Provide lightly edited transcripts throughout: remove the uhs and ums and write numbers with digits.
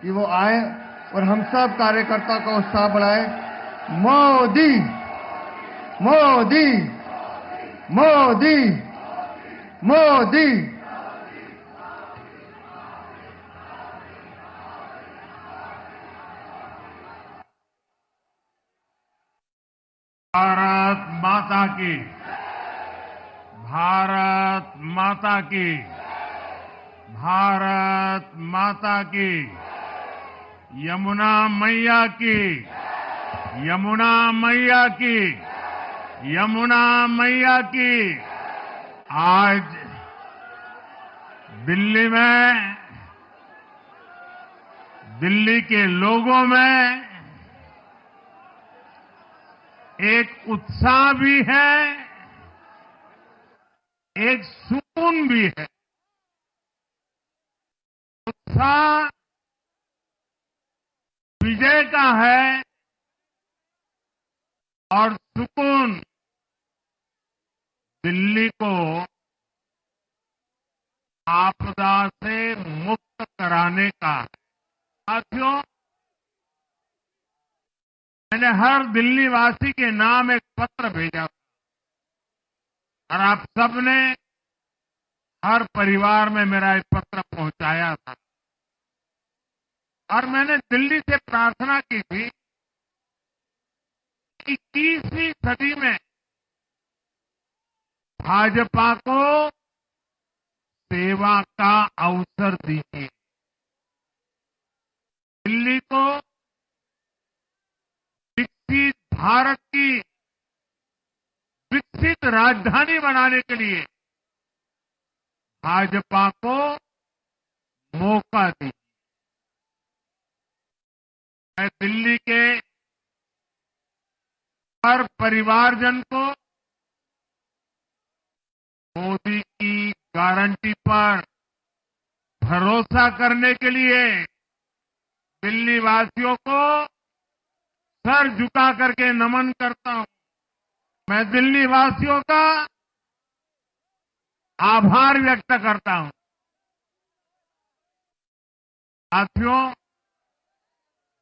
कि वो आए और हम सब कार्यकर्ता का उत्साह बढ़ाए। मोदी मोदी मोदी मोदी। भारत माता की, भारत माता की, भारत माता की, यमुना मैया की, यमुना मैया की, यमुना मैया की। आज दिल्ली में, दिल्ली के लोगों में एक उत्साह भी है, एक सुकून भी है। उत्साह विजय का है और सुकून दिल्ली को आपदा से मुक्त कराने का है। साथियों, मैंने हर दिल्ली वासी के नाम एक पत्र भेजा और आप सबने हर परिवार में मेरा एक पत्र पहुंचाया था और मैंने दिल्ली से प्रार्थना की थी कि 21वीं सदी में भाजपा को सेवा का अवसर दीजिए, दिल्ली को विकसित भारत की विकसित राजधानी बनाने के लिए भाजपा को मौका दीजिए। मैं दिल्ली के हर परिवारजन को मोदी की गारंटी पर भरोसा करने के लिए दिल्ली वासियों को सर झुका करके नमन करता हूं। मैं दिल्ली वासियों का आभार व्यक्त करता हूं। साथियों,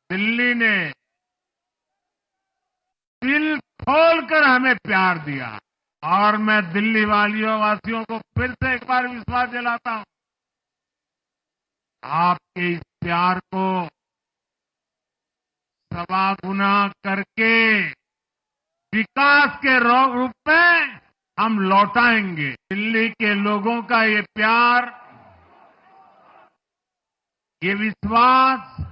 दिल्ली ने दिल खोलकर हमें प्यार दिया और मैं दिल्ली वासियों को फिर से एक बार विश्वास दिलाता हूं, आपके इस प्यार को सवा गुना करके विकास के रूप में हम लौटाएंगे। दिल्ली के लोगों का ये प्यार, ये विश्वास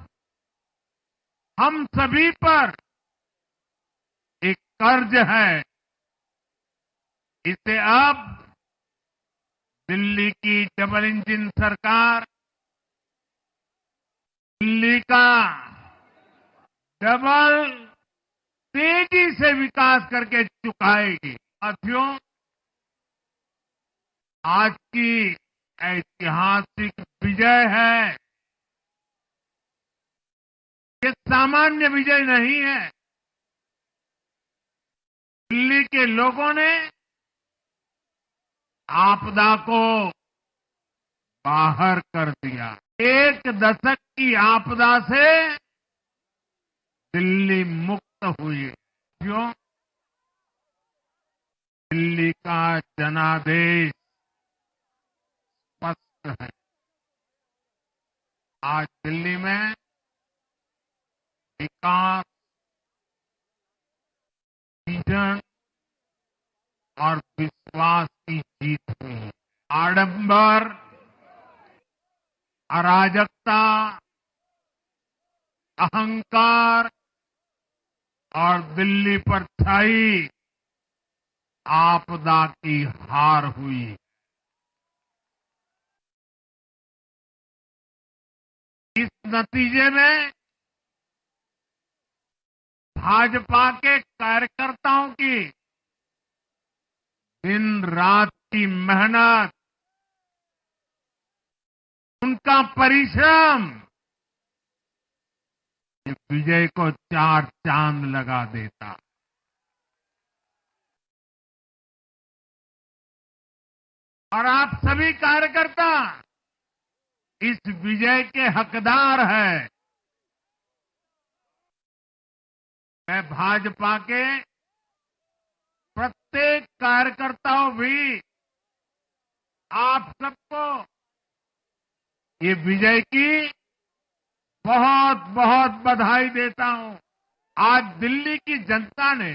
हम सभी पर एक कर्ज है। इसे अब दिल्ली की डबल इंजन सरकार, दिल्ली का डबल तेजी से विकास करके चुकाएगी। साथियों, आज की ऐतिहासिक विजय है, ये सामान्य विजय नहीं है। दिल्ली के लोगों ने आपदा को बाहर कर दिया। एक दशक की आपदा से दिल्ली मुक्त हुई। क्यों? दिल्ली का जनादेश स्पष्ट है। आज दिल्ली में विकास, विजन और विश्वास की जीत हुई है। आडंबर, अराजकता, अहंकार और दिल्ली पर छाई आपदा की हार हुई। इस नतीजे में भाजपा के कार्यकर्ताओं की दिन रात की मेहनत, उनका परिश्रम ये विजय को 4 चांद लगा देता। और आप सभी कार्यकर्ता इस विजय के हकदार हैं। मैं भाजपा के प्रत्येक कार्यकर्ताओं भी आप सबको ये विजय की बहुत बहुत बधाई देता हूं। आज दिल्ली की जनता ने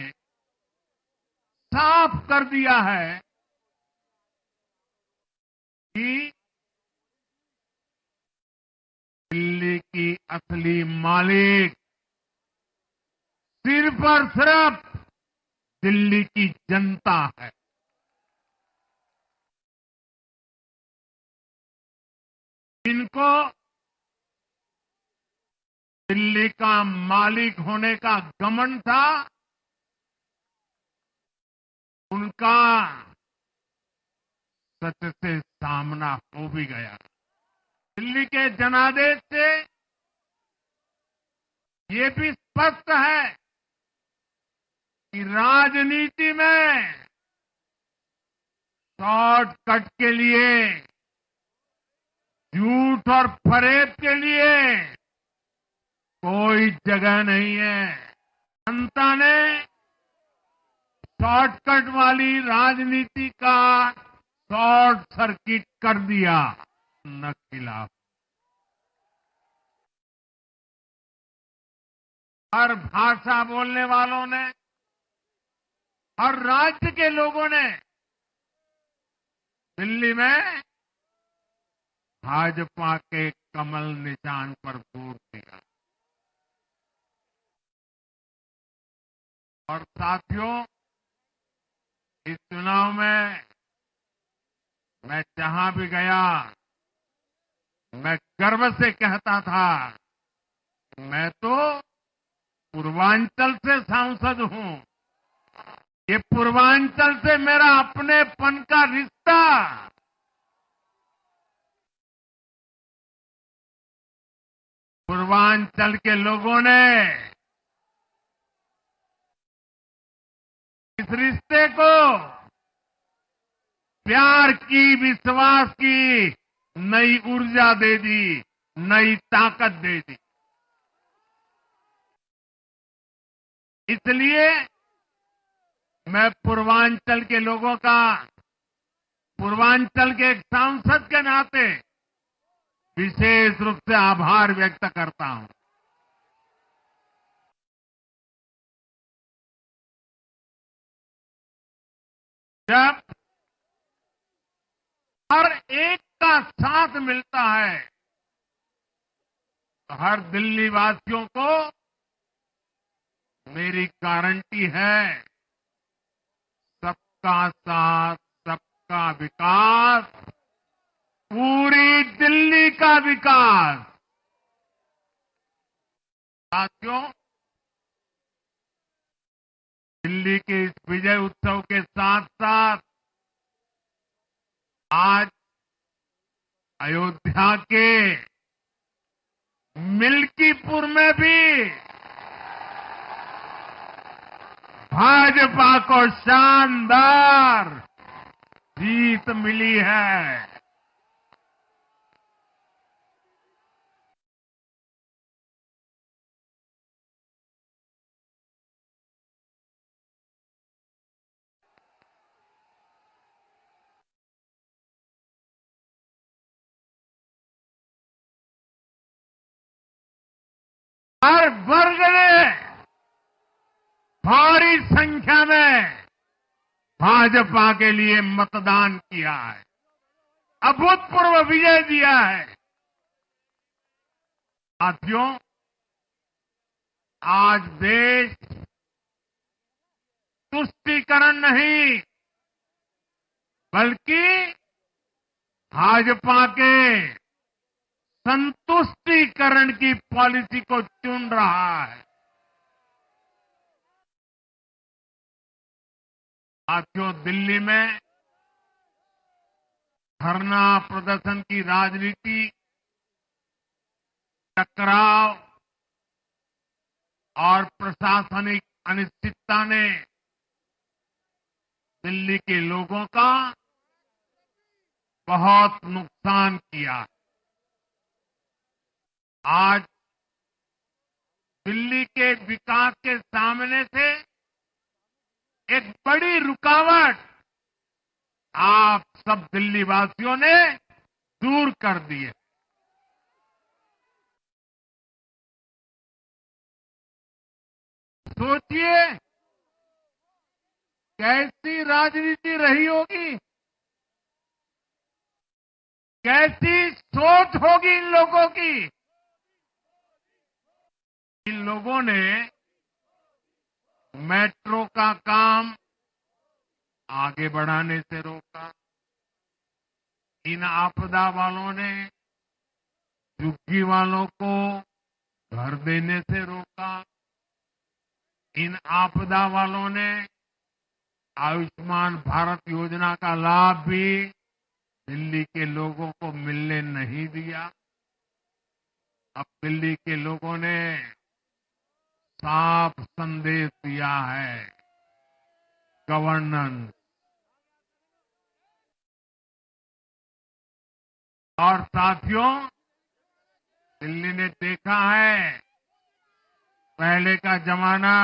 साफ कर दिया है कि दिल्ली की असली मालिक सिर्फ और सिर्फ दिल्ली की जनता है। इनको दिल्ली का मालिक होने का घमंड था, उनका सच से सामना हो भी गया। दिल्ली के जनादेश से ये भी स्पष्ट है कि राजनीति में शॉर्टकट के लिए, झूठ और फरेब के लिए कोई जगह नहीं है। जनता ने शॉर्टकट वाली राजनीति का शॉर्ट सर्किट कर दिया, न खिलाफ। हर भाषा बोलने वालों ने, हर राज्य के लोगों ने दिल्ली में भाजपा के कमल निशान पर वोट दिया। और साथियों, इस चुनाव में मैं जहां भी गया, मैं गर्व से कहता था, मैं तो पूर्वांचल से सांसद हूं। ये पूर्वांचल से मेरा अपनेपन का रिश्ता पूर्वांचल के लोगों ने इस रिश्ते को प्यार की, विश्वास की नई ऊर्जा दे दी, नई ताकत दे दी। इसलिए मैं पूर्वांचल के लोगों का, पूर्वांचल के एक सांसद के नाते विशेष रूप से आभार व्यक्त करता हूं। जब हर एक का साथ मिलता है तो हर दिल्ली वासियों को मेरी गारंटी है, सबका साथ, सबका विकास, पूरी दिल्ली का विकास। साथियों, दिल्ली के इस विजय उत्सव के साथ साथ आज अयोध्या के मिल्कीपुर में भी भाजपा को शानदार जीत मिली है। हर वर्ग ने भारी संख्या में भाजपा के लिए मतदान किया है, अभूतपूर्व विजय दिया है। साथियों, आज देश तुष्टीकरण नहीं, बल्कि भाजपा के संतुष्टीकरण की पॉलिसी को चुन रहा है। साथियों, दिल्ली में धरना प्रदर्शन की राजनीति, टकराव और प्रशासनिक अनिश्चितता ने दिल्ली के लोगों का बहुत नुकसान किया। आज दिल्ली के विकास के सामने से एक बड़ी रुकावट आप सब दिल्ली वासियों ने दूर कर दी है। सोचिए कैसी राजनीति रही होगी, कैसी सोच होगी इन लोगों की। इन लोगों ने मेट्रो का काम आगे बढ़ाने से रोका। इन आपदा वालों ने झुग्गी वालों को घर देने से रोका। इन आपदा वालों ने आयुष्मान भारत योजना का लाभ भी दिल्ली के लोगों को मिलने नहीं दिया। अब दिल्ली के लोगों ने साफ संदेश दिया है, गवर्नेंस। और साथियों, दिल्ली ने देखा है पहले का जमाना,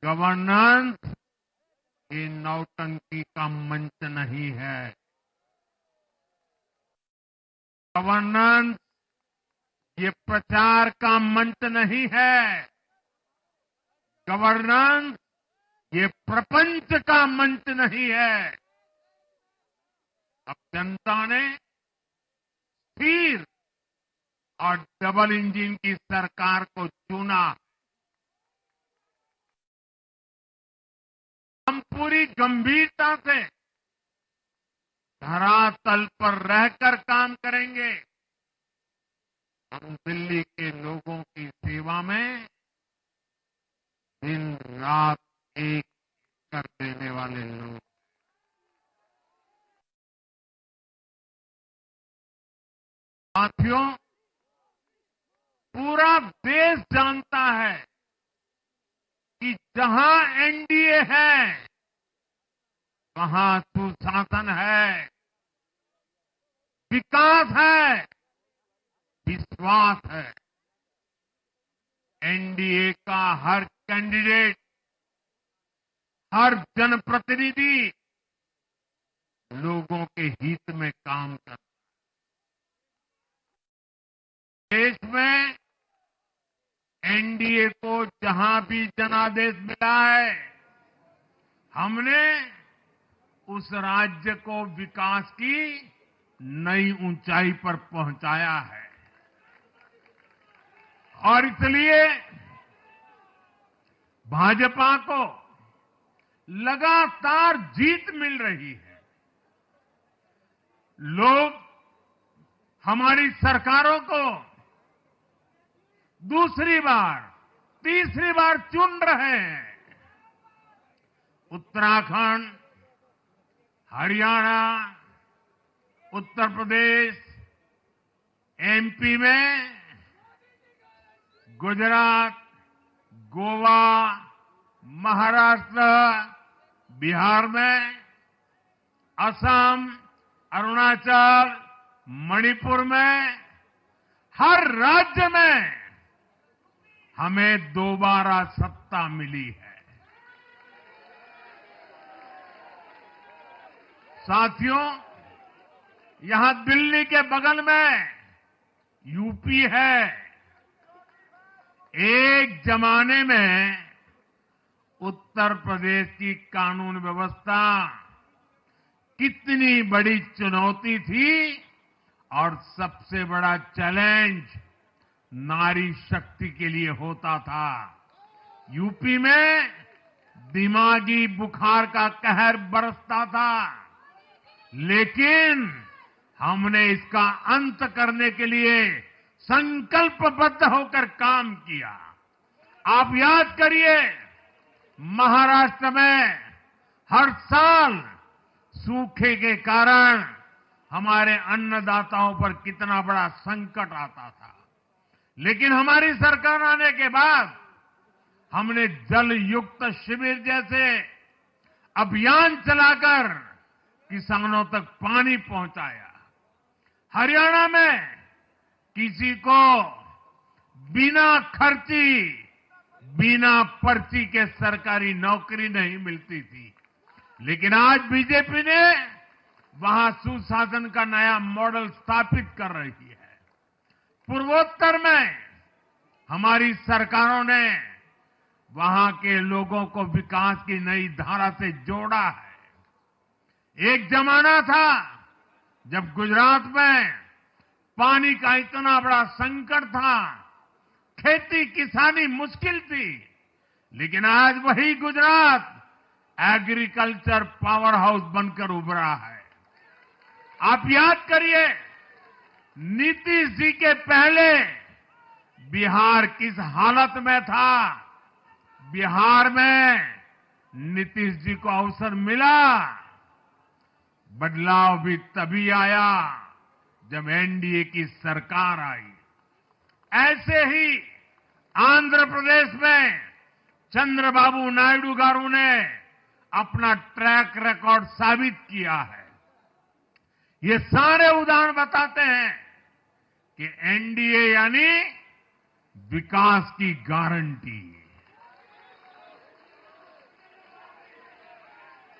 गवर्नेंस ये नौटंकी का मंच नहीं है। गवर्नेंस ये प्रचार का मंच नहीं है। गवर्नेंस ये प्रपंच का मंच नहीं है। अब जनता ने स्थिर और डबल इंजन की सरकार को चुना। हम पूरी गंभीरता से धरातल पर रहकर काम करेंगे। हम दिल्ली के लोगों की सेवा में दिन रात एक कर देने वाले लोग। साथियों, पूरा देश जानता है कि जहां एनडीए है वहां सुशासन है, विकास है, विश्वास है। एनडीए का हर कैंडिडेट, हर जनप्रतिनिधि लोगों के हित में काम करता है। देश में एनडीए को जहां भी जनादेश मिला है, हमने उस राज्य को विकास की नई ऊंचाई पर पहुंचाया है। और इसलिए भाजपा को लगातार जीत मिल रही है। लोग हमारी सरकारों को दूसरी बार, तीसरी बार चुन रहे हैं। उत्तराखंड, हरियाणा, उत्तर प्रदेश, एमपी में, गुजरात, गोवा, महाराष्ट्र, बिहार में, असम, अरुणाचल, मणिपुर में, हर राज्य में हमें दोबारा सत्ता मिली है। साथियों, यहां दिल्ली के बगल में यूपी है। एक जमाने में उत्तर प्रदेश की कानून व्यवस्था कितनी बड़ी चुनौती थी और सबसे बड़ा चैलेंज नारी शक्ति के लिए होता था। यूपी में दिमागी बुखार का कहर बरसता था, लेकिन हमने इसका अंत करने के लिए संकल्पबद्ध होकर काम किया। आप याद करिए, महाराष्ट्र में हर साल सूखे के कारण हमारे अन्नदाताओं पर कितना बड़ा संकट आता था, लेकिन हमारी सरकार आने के बाद हमने जल युक्त शिविर जैसे अभियान चलाकर किसानों तक पानी पहुंचाया। हरियाणा में किसी को बिना खर्ची, बिना पर्ची के सरकारी नौकरी नहीं मिलती थी। लेकिन आज बीजेपी ने वहां सुशासन का नया मॉडल स्थापित कर रही है। पूर्वोत्तर में हमारी सरकारों ने वहां के लोगों को विकास की नई धारा से जोड़ा है। एक जमाना था जब गुजरात में पानी का इतना बड़ा संकट था, खेती किसानी मुश्किल थी, लेकिन आज वही गुजरात एग्रीकल्चर पावर हाउस बनकर उभरा है। आप याद करिए, नीतीश जी के पहले बिहार किस हालत में था। बिहार में नीतीश जी को अवसर मिला। बदलाव भी तभी आया जब एनडीए की सरकार आई। ऐसे ही आंध्र प्रदेश में चंद्रबाबू नायडू गारू ने अपना ट्रैक रिकॉर्ड साबित किया है। ये सारे उदाहरण बताते हैं कि एनडीए यानी विकास की गारंटी।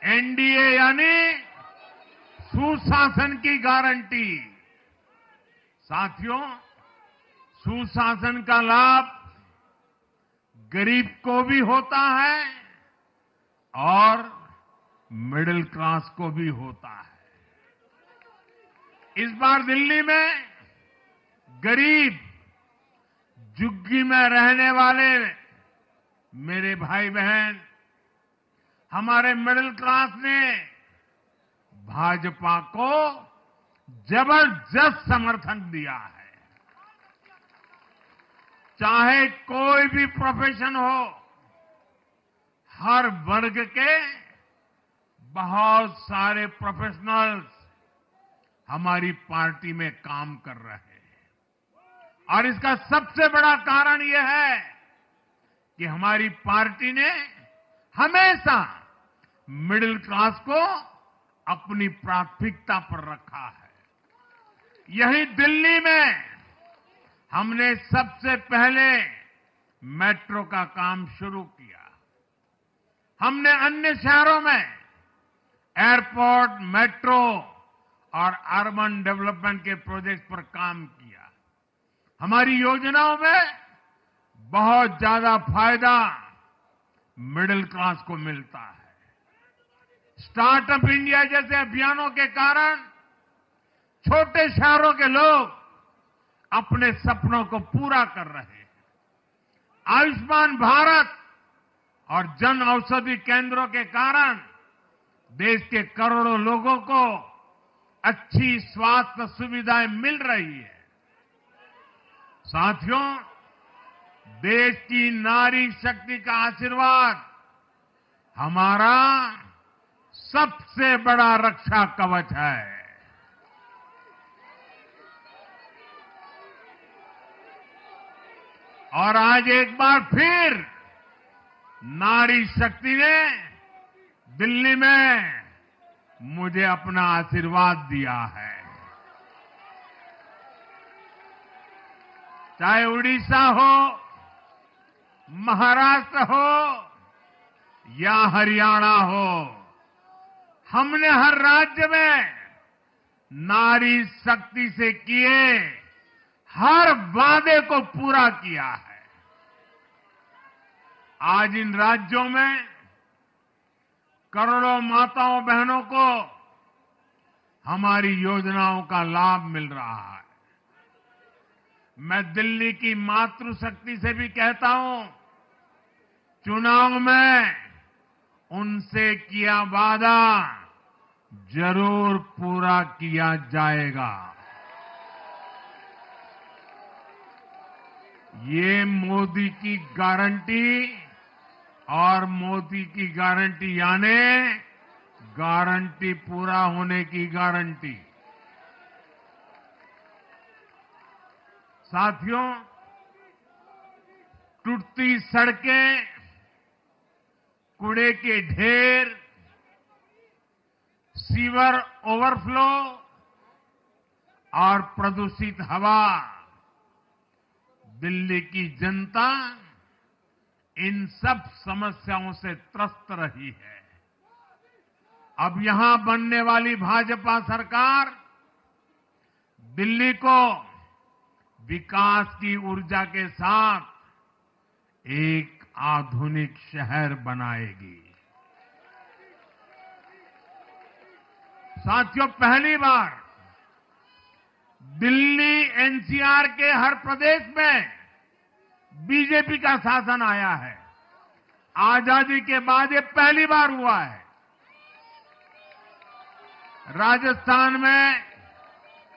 एनडीए यानी सुशासन की गारंटी। साथियों, सुशासन का लाभ गरीब को भी होता है और मिडिल क्लास को भी होता है। इस बार दिल्ली में गरीब, झुग्गी में रहने वाले मेरे भाई बहन, हमारे मिडिल क्लास ने भाजपा को जबरदस्त समर्थन दिया है। चाहे कोई भी प्रोफेशन हो, हर वर्ग के बहुत सारे प्रोफेशनल्स हमारी पार्टी में काम कर रहे हैं। और इसका सबसे बड़ा कारण यह है कि हमारी पार्टी ने हमेशा मिडिल क्लास को अपनी प्राथमिकता पर रखा है। यही दिल्ली में हमने सबसे पहले मेट्रो का काम शुरू किया। हमने अन्य शहरों में एयरपोर्ट, मेट्रो और अर्बन डेवलपमेंट के प्रोजेक्ट पर काम किया। हमारी योजनाओं में बहुत ज्यादा फायदा मिडिल क्लास को मिलता है। स्टार्टअप इंडिया जैसे अभियानों के कारण छोटे शहरों के लोग अपने सपनों को पूरा कर रहे हैं। आयुष्मान भारत और जन औषधि केंद्रों के कारण देश के करोड़ों लोगों को अच्छी स्वास्थ्य सुविधाएं मिल रही है। साथियों, देश की नारी शक्ति का आशीर्वाद हमारा सबसे बड़ा रक्षा कवच है। और आज एक बार फिर नारी शक्ति ने दिल्ली में मुझे अपना आशीर्वाद दिया है। चाहे उड़ीसा हो, महाराष्ट्र हो या हरियाणा हो, हमने हर राज्य में नारी शक्ति से किए हर वादे को पूरा किया है। आज इन राज्यों में करोड़ों माताओं बहनों को हमारी योजनाओं का लाभ मिल रहा है। मैं दिल्ली की मातृशक्ति से भी कहता हूं, चुनाव में उनसे किया वादा जरूर पूरा किया जाएगा। ये मोदी की गारंटी और मोदी की गारंटी यानी गारंटी पूरा होने की गारंटी। साथियों, टूटती सड़कें, कूड़े के ढेर, सीवर ओवरफ्लो और प्रदूषित हवा दिल्ली की जनता इन सब समस्याओं से त्रस्त रही है। अब यहां बनने वाली भाजपा सरकार दिल्ली को विकास की ऊर्जा के साथ एक आधुनिक शहर बनाएगी। साथियों, पहली बार दिल्ली एनसीआर के हर प्रदेश में बीजेपी का शासन आया है। आजादी के बाद ये पहली बार हुआ है। राजस्थान में,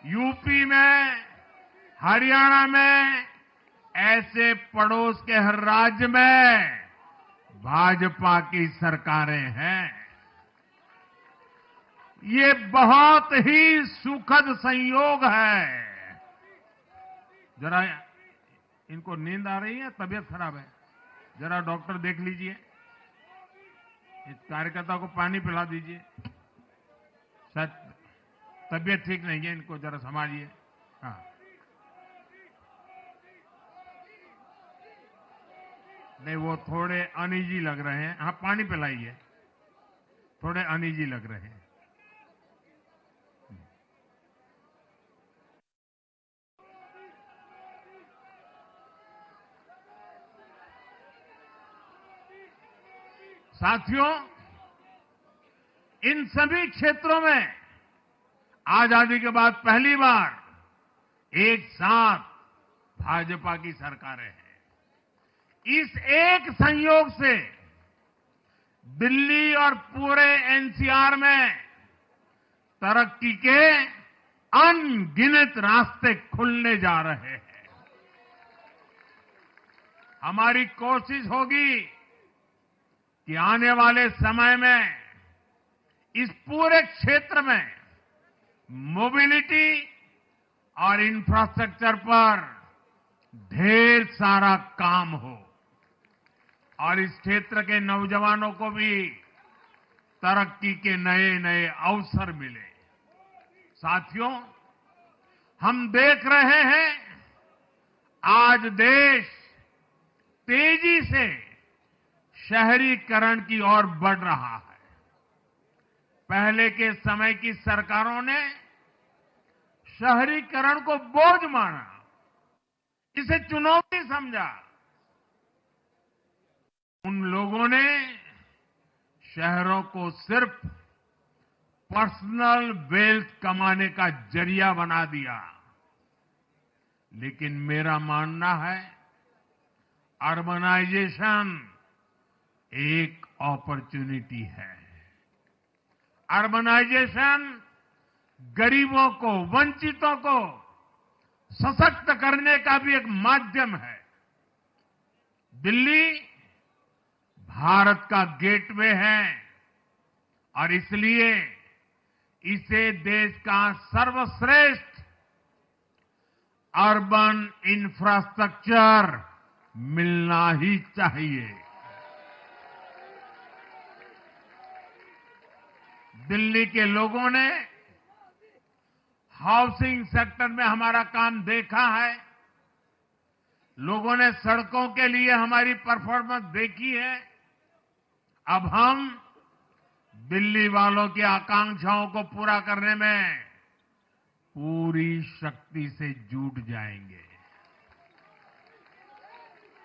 यूपी में, हरियाणा में, ऐसे पड़ोस के हर राज्य में भाजपा की सरकारें हैं। ये बहुत ही सुखद संयोग है। जरा इनको नींद आ रही है, तबीयत खराब है, जरा डॉक्टर देख लीजिए। इस कार्यकर्ता को पानी पिला दीजिए, शायद तबीयत ठीक नहीं है, इनको जरा संभालिए। हाँ, नहीं, वो थोड़े अनईजी लग रहे हैं। हाँ, पानी पिलाइए, थोड़े अनईजी लग रहे हैं। साथियों, इन सभी क्षेत्रों में आजादी के बाद पहली बार एक साथ भाजपा की सरकारें हैं। इस एक संयोग से दिल्ली और पूरे एनसीआर में तरक्की के अनगिनत रास्ते खुलने जा रहे हैं। हमारी कोशिश होगी कि आने वाले समय में इस पूरे क्षेत्र में मोबिलिटी और इंफ्रास्ट्रक्चर पर ढेर सारा काम हो और इस क्षेत्र के नौजवानों को भी तरक्की के नए नए अवसर मिले। साथियों, हम देख रहे हैं आज देश तेजी से शहरीकरण की ओर बढ़ रहा है। पहले के समय की सरकारों ने शहरीकरण को बोझ माना, इसे चुनौती समझा। उन लोगों ने शहरों को सिर्फ पर्सनल वेल्थ कमाने का जरिया बना दिया। लेकिन मेरा मानना है, अर्बनाइजेशन एक अपॉर्चुनिटी है। अर्बनाइजेशन गरीबों को, वंचितों को सशक्त करने का भी एक माध्यम है। दिल्ली भारत का गेटवे है और इसलिए इसे देश का सर्वश्रेष्ठ अर्बन इंफ्रास्ट्रक्चर मिलना ही चाहिए। दिल्ली के लोगों ने हाउसिंग सेक्टर में हमारा काम देखा है। लोगों ने सड़कों के लिए हमारी परफॉर्मेंस देखी है। अब हम दिल्ली वालों की आकांक्षाओं को पूरा करने में पूरी शक्ति से जुट जाएंगे।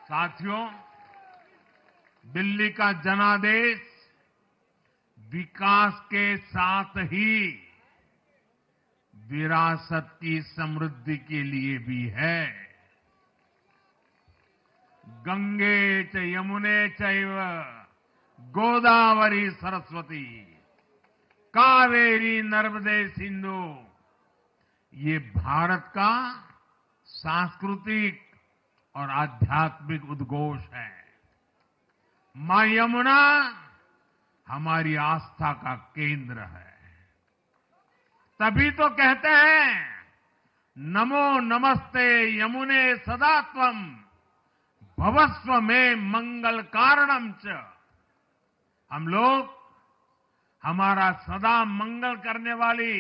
साथियों, दिल्ली का जनादेश विकास के साथ ही विरासत की समृद्धि के लिए भी है। गंगे च यमुने चैव गोदावरी सरस्वती कावेरी नर्मदे सिंधु, ये भारत का सांस्कृतिक और आध्यात्मिक उद्घोष है। मां यमुना हमारी आस्था का केंद्र है। तभी तो कहते हैं, नमो नमस्ते यमुने सदा त्वम भवस्व में मंगल कारणम च। हम लोग हमारा सदा मंगल करने वाली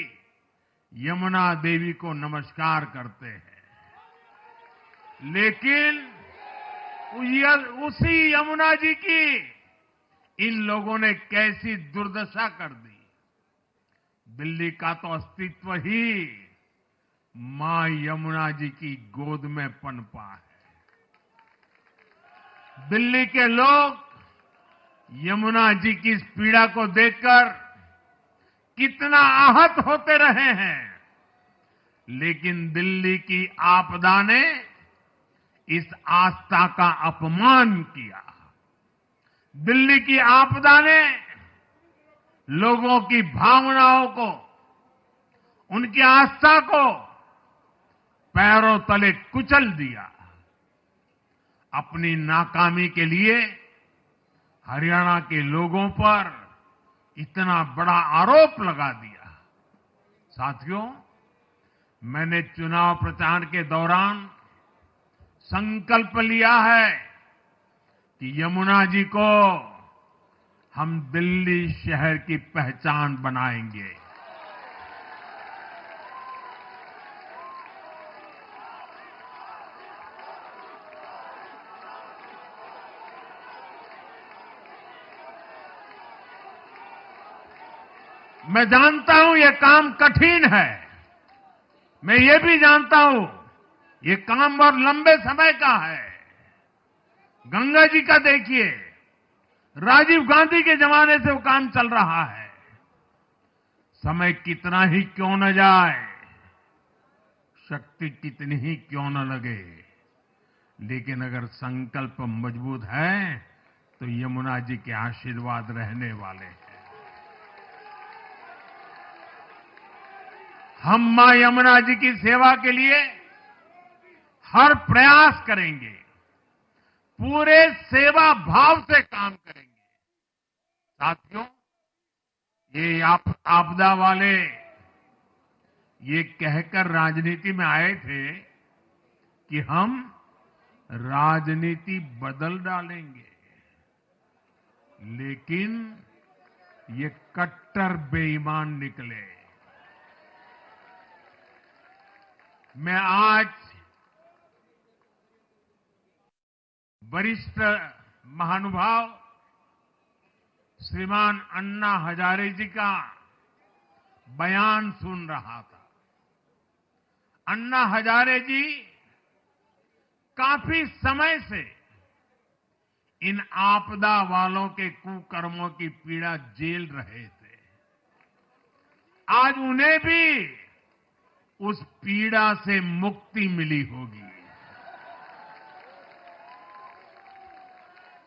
यमुना देवी को नमस्कार करते हैं। लेकिन उसी यमुना जी की इन लोगों ने कैसी दुर्दशा कर दी। दिल्ली का तो अस्तित्व ही मां यमुना जी की गोद में पनपा है। दिल्ली के लोग यमुना जी की इस पीड़ा को देखकर कितना आहत होते रहे हैं, लेकिन दिल्ली की आपदा ने इस आस्था का अपमान किया। दिल्ली की आपदा ने लोगों की भावनाओं को, उनकी आस्था को पैरों तले कुचल दिया। अपनी नाकामी के लिए हरियाणा के लोगों पर इतना बड़ा आरोप लगा दिया। साथियों, मैंने चुनाव प्रचार के दौरान संकल्प लिया है कि यमुना जी को हम दिल्ली शहर की पहचान बनाएंगे। मैं जानता हूं ये काम कठिन है। मैं ये भी जानता हूं ये काम बहुत लंबे समय का है। गंगा जी का देखिए, राजीव गांधी के जमाने से वो काम चल रहा है। समय कितना ही क्यों न जाए, शक्ति कितनी ही क्यों न लगे, लेकिन अगर संकल्प मजबूत है तो यमुना जी के आशीर्वाद रहने वाले हैं। हम मां यमुना जी की सेवा के लिए हर प्रयास करेंगे, पूरे सेवा भाव से काम करेंगे। साथियों, ये आपदा वाले ये कहकर राजनीति में आए थे कि हम राजनीति बदल डालेंगे, लेकिन ये कट्टर बेईमान निकले। मैं आज वरिष्ठ महानुभाव श्रीमान अन्ना हजारे जी का बयान सुन रहा था। अन्ना हजारे जी काफी समय से इन आपदा वालों के कुकर्मों की पीड़ा झेल रहे थे। आज उन्हें भी उस पीड़ा से मुक्ति मिली होगी।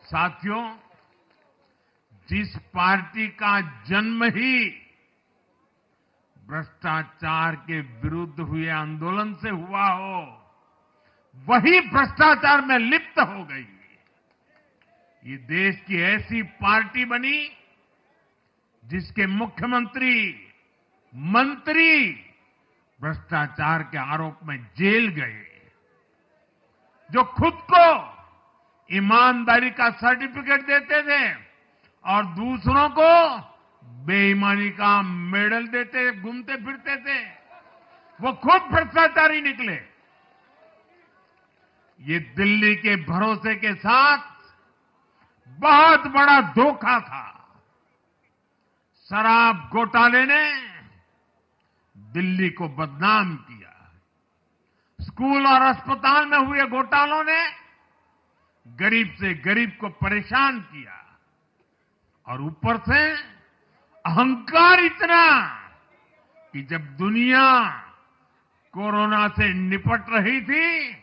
साथियों, जिस पार्टी का जन्म ही भ्रष्टाचार के विरुद्ध हुए आंदोलन से हुआ हो, वही भ्रष्टाचार में लिप्त हो गई। ये देश की ऐसी पार्टी बनी जिसके मुख्यमंत्री, मंत्री भ्रष्टाचार के आरोप में जेल गए, जो खुद को ईमानदारी का सर्टिफिकेट देते थे और दूसरों को बेईमानी का मेडल देते घूमते फिरते थे, वो खुद भ्रष्टाचारी निकले। ये दिल्ली के भरोसे के साथ बहुत बड़ा धोखा था। शराब घोटाले ने दिल्ली को बदनाम किया। स्कूल और अस्पताल में हुए घोटालों ने गरीब से गरीब को परेशान किया, और ऊपर से अहंकार इतना कि जब दुनिया कोरोना से निपट रही थी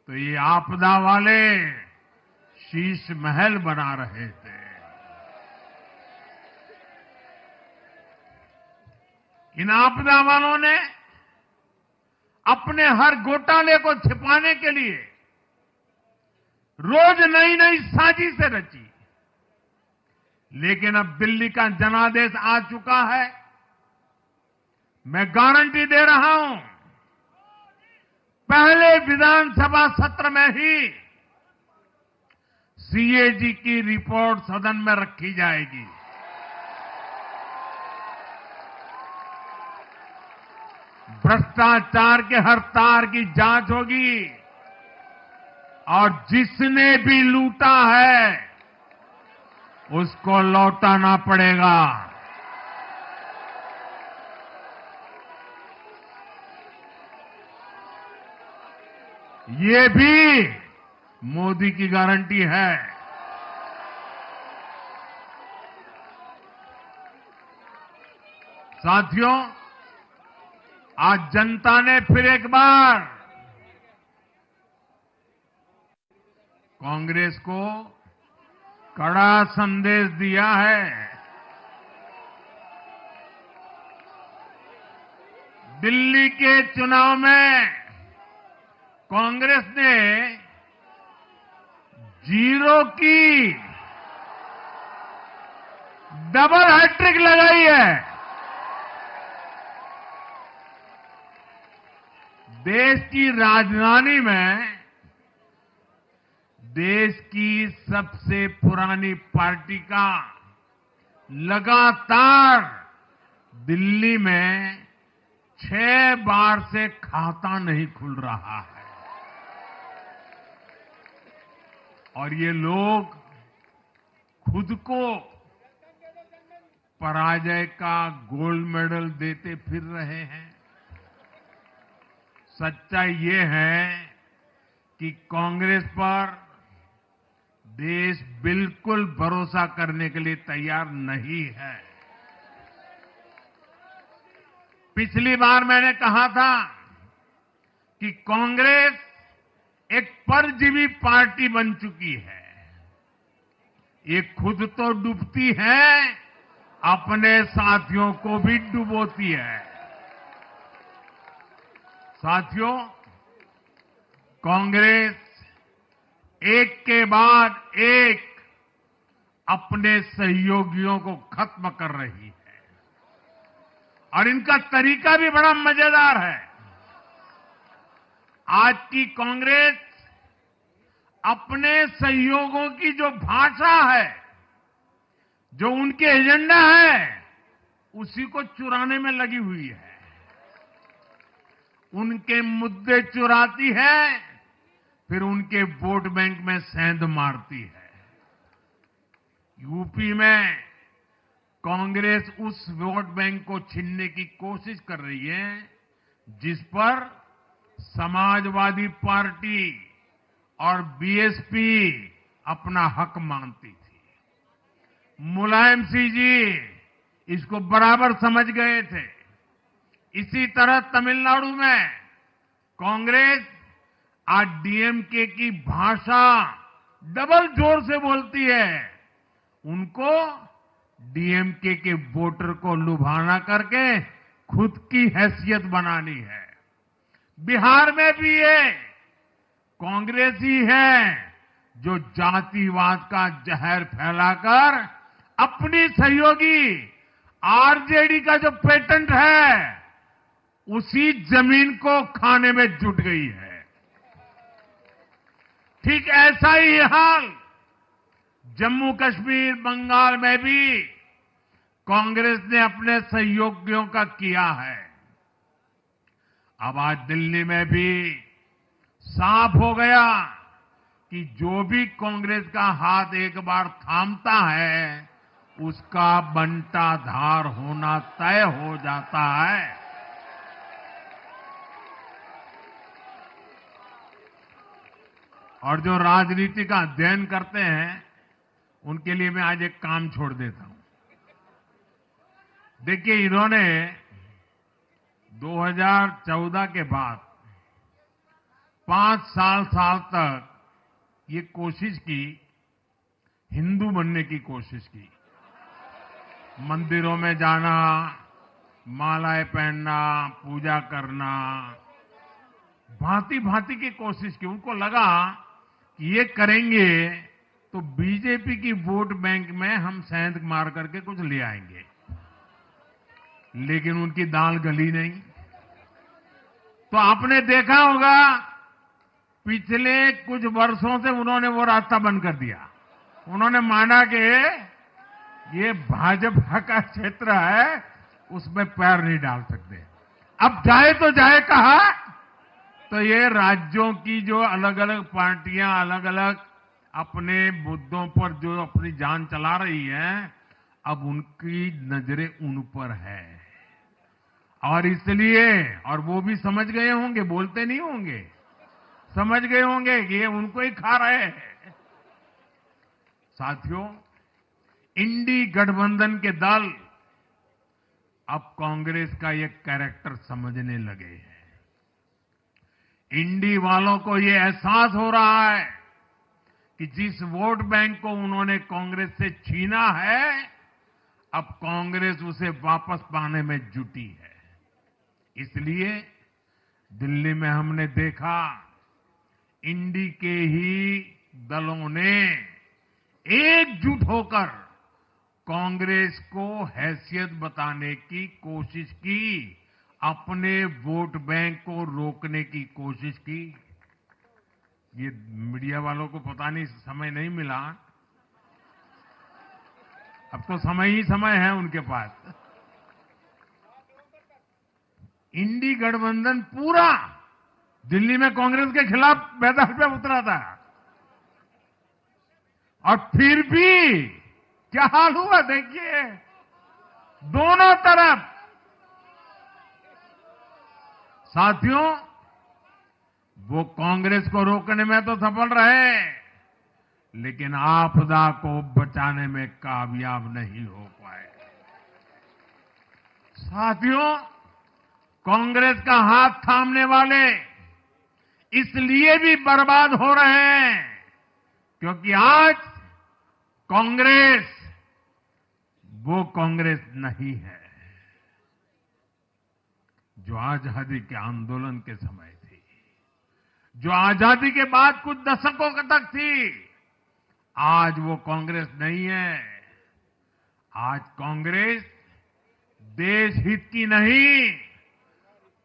तो ये आपदा वाले शीश महल बना रहे थे। इन आपदा वालों ने अपने हर घोटाले को छिपाने के लिए रोज नई नई साजिशें रची। लेकिन अब दिल्ली का जनादेश आ चुका है। मैं गारंटी दे रहा हूं, पहले विधानसभा सत्र में ही सीएजी की रिपोर्ट सदन में रखी जाएगी। भ्रष्टाचार के हर तार की जांच होगी और जिसने भी लूटा है उसको लौटाना पड़ेगा। ये भी मोदी की गारंटी है। साथियों, आज जनता ने फिर एक बार कांग्रेस को कड़ा संदेश दिया है। दिल्ली के चुनाव में कांग्रेस ने 0 की डबल हैट्रिक लगाई है। देश की राजधानी में देश की सबसे पुरानी पार्टी का लगातार दिल्ली में 6 बार से खाता नहीं खुल रहा है। और ये लोग खुद को पराजय का गोल्ड मेडल देते फिर रहे हैं। सच्चाई ये है कि कांग्रेस पर देश बिल्कुल भरोसा करने के लिए तैयार नहीं है। पिछली बार मैंने कहा था कि कांग्रेस एक परजीवी पार्टी बन चुकी है। ये खुद तो डूबती है, अपने साथियों को भी डुबोती है। साथियों, कांग्रेस एक के बाद एक अपने सहयोगियों को खत्म कर रही है और इनका तरीका भी बड़ा मजेदार है। आज की कांग्रेस अपने सहयोगों की जो भाषा है, जो उनके एजेंडा है, उसी को चुराने में लगी हुई है। उनके मुद्दे चुराती है, फिर उनके वोट बैंक में सेंध मारती है। यूपी में कांग्रेस उस वोट बैंक को छीनने की कोशिश कर रही है जिस पर समाजवादी पार्टी और बीएसपी अपना हक मानती थी। मुलायम सिंह जी इसको बराबर समझ गए थे। इसी तरह तमिलनाडु में कांग्रेस आज डीएमके की भाषा डबल जोर से बोलती है। उनको डीएमके के वोटर को लुभाना करके खुद की हैसियत बनानी है। बिहार में भी ये कांग्रेस ही है जो जातिवाद का जहर फैलाकर अपनी सहयोगी आरजेडी का जो पेटेंट है उसी जमीन को खाने में जुट गई है। ठीक ऐसा ही हाल जम्मू कश्मीर, बंगाल में भी कांग्रेस ने अपने सहयोगियों का किया है। अब आज दिल्ली में भी साफ हो गया कि जो भी कांग्रेस का हाथ एक बार थामता है उसका बंटाधार होना तय हो जाता है। और जो राजनीति का अध्ययन करते हैं उनके लिए मैं आज एक काम छोड़ देता हूं। देखिए, इन्होंने 2014 के बाद 5 साल तक ये कोशिश की, हिंदू बनने की कोशिश की। मंदिरों में जाना, मालाएं पहनना, पूजा करना, भांति भांति की कोशिश की। उनको लगा कि ये करेंगे तो बीजेपी की वोट बैंक में हम सेंध मार करके कुछ ले आएंगे, लेकिन उनकी दाल गली नहीं। तो आपने देखा होगा पिछले कुछ वर्षों से उन्होंने वो रास्ता बंद कर दिया। उन्होंने माना कि ये भाजपा का क्षेत्र है, उसमें पैर नहीं डाल सकते। अब जाए तो जाए कहा, तो ये राज्यों की जो अलग अलग पार्टियां अलग अलग अपने मुद्दों पर जो अपनी जान चला रही हैं, अब उनकी नजरें उन पर है और इसलिए, और वो भी समझ गए होंगे, बोलते नहीं होंगे, समझ गए होंगे कि ये उनको ही खा रहे हैं। साथियों, इंडी गठबंधन के दल अब कांग्रेस का ये कैरेक्टर समझने लगे हैं। इंडी वालों को ये एहसास हो रहा है कि जिस वोट बैंक को उन्होंने कांग्रेस से छीना है, अब कांग्रेस उसे वापस पाने में जुटी है। इसलिए दिल्ली में हमने देखा, इंडी के ही दलों ने एकजुट होकर कांग्रेस को हैसियत बताने की कोशिश की, अपने वोट बैंक को रोकने की कोशिश की। ये मीडिया वालों को पता नहीं समय नहीं मिला, अब तो समय ही समय है उनके पास। इंडी गठबंधन पूरा दिल्ली में कांग्रेस के खिलाफ मैदान पे उतरा था और फिर भी क्या हाल हुआ देखिए, दोनों तरफ। साथियों, वो कांग्रेस को रोकने में तो सफल रहे, लेकिन आपदा को बचाने में कामयाब नहीं हो पाए। साथियों, कांग्रेस का हाथ थामने वाले इसलिए भी बर्बाद हो रहे हैं क्योंकि आज कांग्रेस वो कांग्रेस नहीं है जो आजादी के आंदोलन के समय थी, जो आजादी के बाद कुछ दशकों तक थी। आज वो कांग्रेस नहीं है। आज कांग्रेस देश हित की नहीं,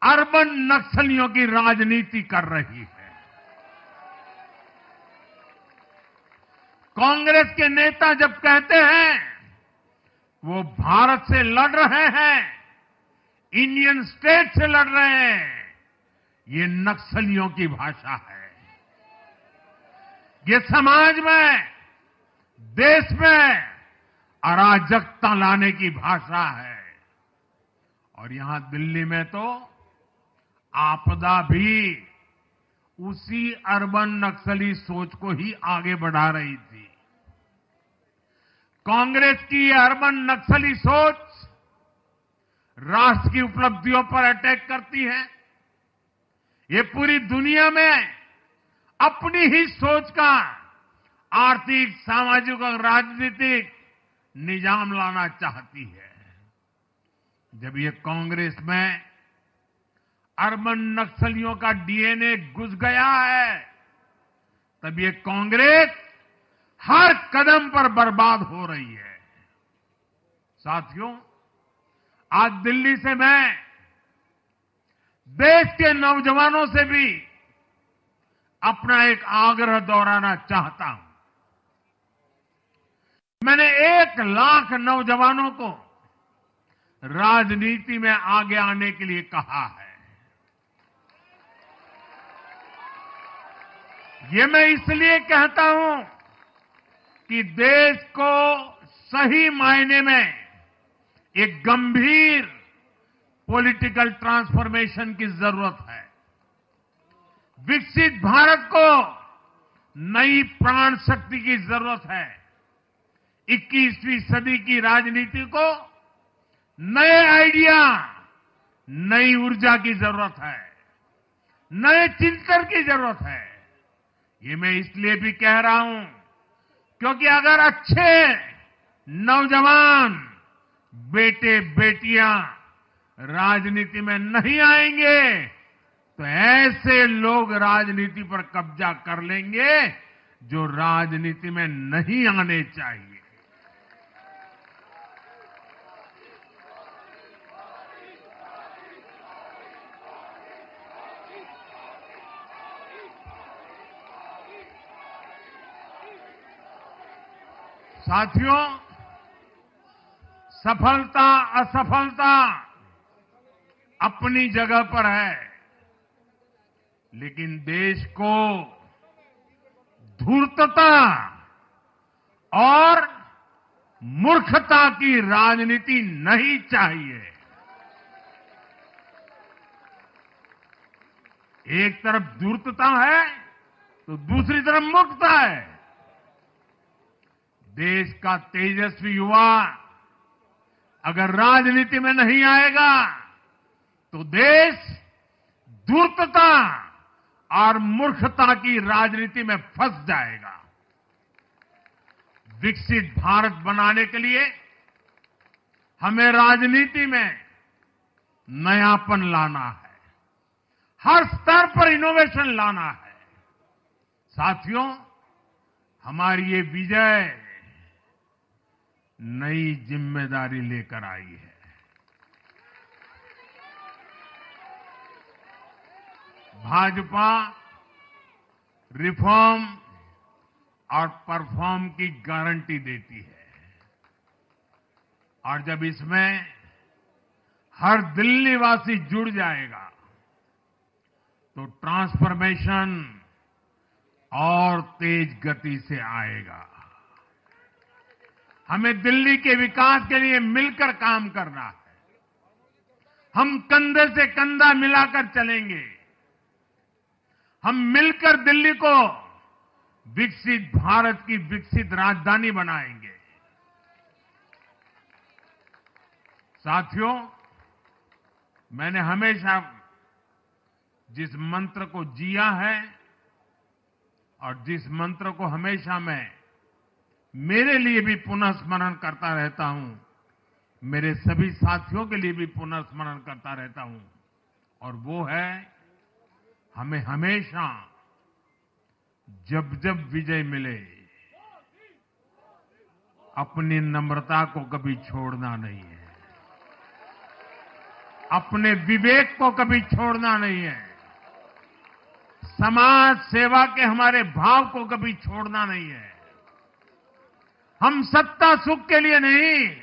अर्बन नक्सलियों की राजनीति कर रही है। कांग्रेस के नेता जब कहते हैं वो भारत से लड़ रहे हैं, इंडियन स्टेट से लड़ रहे हैं, ये नक्सलियों की भाषा है। ये समाज में, देश में अराजकता लाने की भाषा है। और यहां दिल्ली में तो आपदा भी उसी अर्बन नक्सली सोच को ही आगे बढ़ा रही थी। कांग्रेस की ये अर्बन नक्सली सोच राष्ट्र की उपलब्धियों पर अटैक करती है। ये पूरी दुनिया में अपनी ही सोच का आर्थिक, सामाजिक और राजनीतिक निजाम लाना चाहती है। जब ये कांग्रेस में अर्बन नक्सलियों का डीएनए घुस गया है, तब ये कांग्रेस हर कदम पर बर्बाद हो रही है। साथियों, आज दिल्ली से मैं देश के नौजवानों से भी अपना एक आग्रह दोहराना चाहता हूं। मैंने 1 लाख नौजवानों को राजनीति में आगे आने के लिए कहा है। ये मैं इसलिए कहता हूं कि देश को सही मायने में एक गंभीर पॉलिटिकल ट्रांसफॉर्मेशन की जरूरत है। विकसित भारत को नई प्राण शक्ति की जरूरत है। 21वीं सदी की राजनीति को नए आइडिया, नई ऊर्जा की जरूरत है, नए चिंतन की जरूरत है। ये मैं इसलिए भी कह रहा हूं क्योंकि अगर अच्छे नौजवान बेटे बेटियां राजनीति में नहीं आएंगे तो ऐसे लोग राजनीति पर कब्जा कर लेंगे जो राजनीति में नहीं आने चाहिए। साथियों, सफलता असफलता अपनी जगह पर है, लेकिन देश को धूर्तता और मूर्खता की राजनीति नहीं चाहिए। एक तरफ धूर्तता है तो दूसरी तरफ मूर्खता है। देश का तेजस्वी युवा अगर राजनीति में नहीं आएगा तो देश धूर्तता और मूर्खता की राजनीति में फंस जाएगा। विकसित भारत बनाने के लिए हमें राजनीति में नयापन लाना है, हर स्तर पर इनोवेशन लाना है। साथियों, हमारी ये विजय नई जिम्मेदारी लेकर आई है। भाजपा रिफॉर्म और परफॉर्म की गारंटी देती है और जब इसमें हर दिल्ली वासी जुड़ जाएगा तो ट्रांसफॉर्मेशन और तेज गति से आएगा। हमें दिल्ली के विकास के लिए मिलकर काम करना है। हम कंधे से कंधा मिलाकर चलेंगे। हम मिलकर दिल्ली को विकसित भारत की विकसित राजधानी बनाएंगे। साथियों, मैंने हमेशा जिस मंत्र को जिया है और जिस मंत्र को हमेशा मैं मेरे लिए भी पुनः स्मरण करता रहता हूं, मेरे सभी साथियों के लिए भी पुनः स्मरण करता रहता हूं, और वो है हमें हमेशा जब जब विजय मिले अपनी नम्रता को कभी छोड़ना नहीं है, अपने विवेक को कभी छोड़ना नहीं है, समाज सेवा के हमारे भाव को कभी छोड़ना नहीं है। हम सत्ता सुख के लिए नहीं,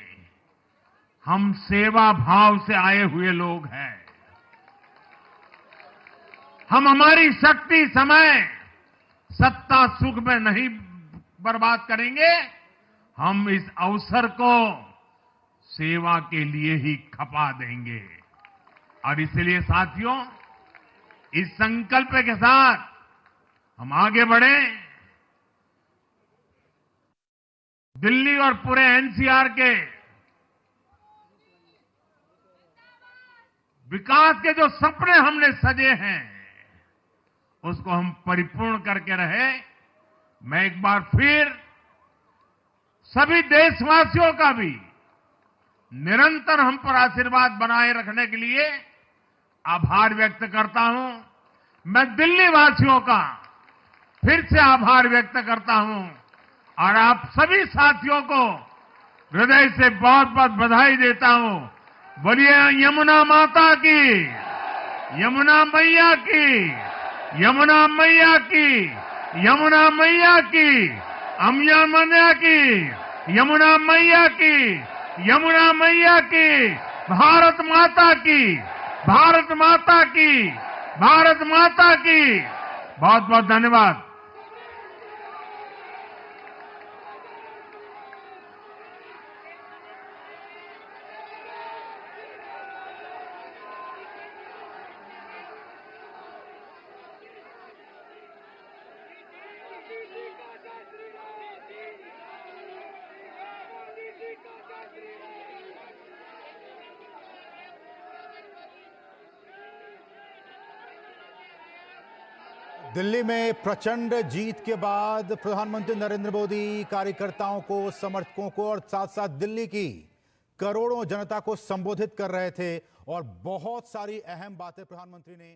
हम सेवा भाव से आए हुए लोग हैं। हम हमारी शक्ति समय सत्ता सुख में नहीं बर्बाद करेंगे, हम इस अवसर को सेवा के लिए ही खपा देंगे। और इसलिए साथियों, इस संकल्प के साथ हम आगे बढ़े। दिल्ली और पूरे एनसीआर के विकास के जो सपने हमने सजे हैं उसको हम परिपूर्ण करके रहे। मैं एक बार फिर सभी देशवासियों का भी निरंतर हम पर आशीर्वाद बनाए रखने के लिए आभार व्यक्त करता हूं। मैं दिल्ली वासियों का फिर से आभार व्यक्त करता हूं और आप सभी साथियों को हृदय से बहुत बहुत बधाई देता हूं। बोलिए यमुना माता की, यमुना मैया की, यमुना मैया की, यमुना मैया की, अम्या मैया की, यमुना मैया की, यमुना मैया की, भारत माता की, भारत माता की, भारत माता की। बहुत बहुत धन्यवाद। दिल्ली में प्रचंड जीत के बाद प्रधानमंत्री नरेंद्र मोदी कार्यकर्ताओं को, समर्थकों को और साथ साथ दिल्ली की करोड़ों जनता को संबोधित कर रहे थे और बहुत सारी अहम बातें प्रधानमंत्री ने